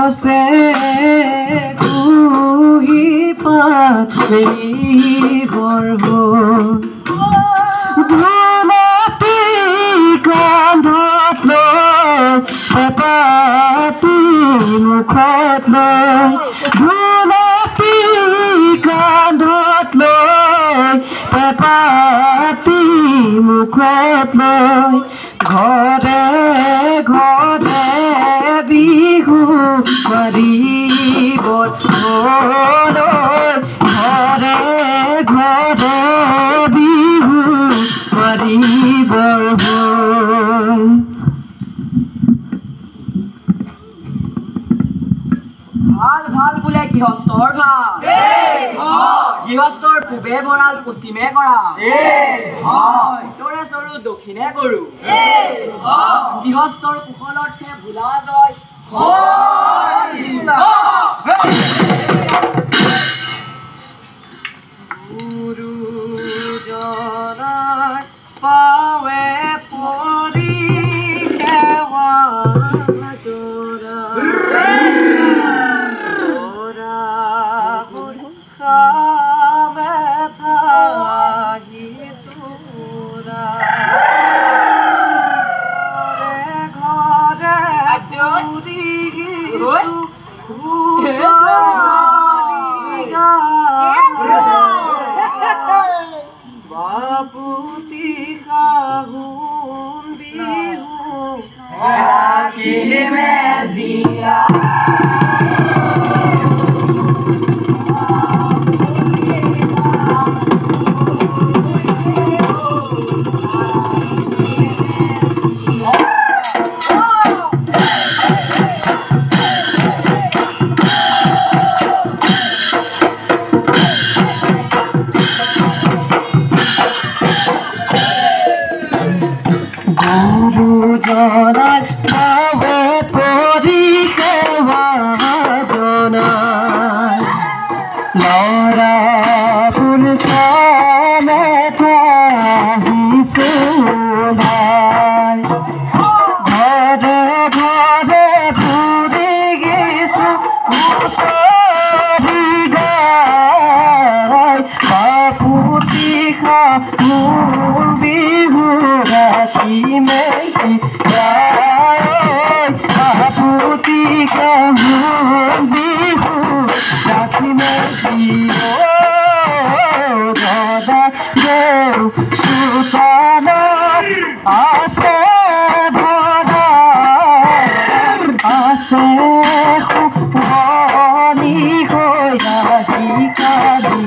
গছে কুহি পাত বৰহৰ ধুলতি কান্ধত লৈ পেপাতি মুখত লৈ ধুলতি কান্ধত লৈ পেপাতি মুখত লৈ ঘৰে ঘৰে বিহু মাৰিব ঘৰে ঘৰে বিহু মাৰিবৰ ভাল ভাল বোলে গৃহস্থৰ ভাল গৃহস্থৰ পূবে ভঁৰাল পশ্চিমে কৰা উত্তৰে চৰু দক্ষিণে কৰো গৃহস্থৰ কুশলৰ্থে ভোলা জয় গুৰুজনাৰ পাৱে পৰি সেৱা জৰা বাপুতি খাহুন বিহু ৰাখিমে জিয়া গুৰুজনাৰ পাৱে পৰি সেৱা জনাৰ ল'ৰা ফুল কামে আহিছো ঘৰে ঘৰে ঘূৰি গিছো হুঁচৰি গাই বাপুতি খাহুন বিহু ৰাখিমে বাপুতি খাহুন বিহু ৰাখিমে দাদা দেউ চোতালত আছে ভৰা আছে শুৱনি হৈ আহি কালি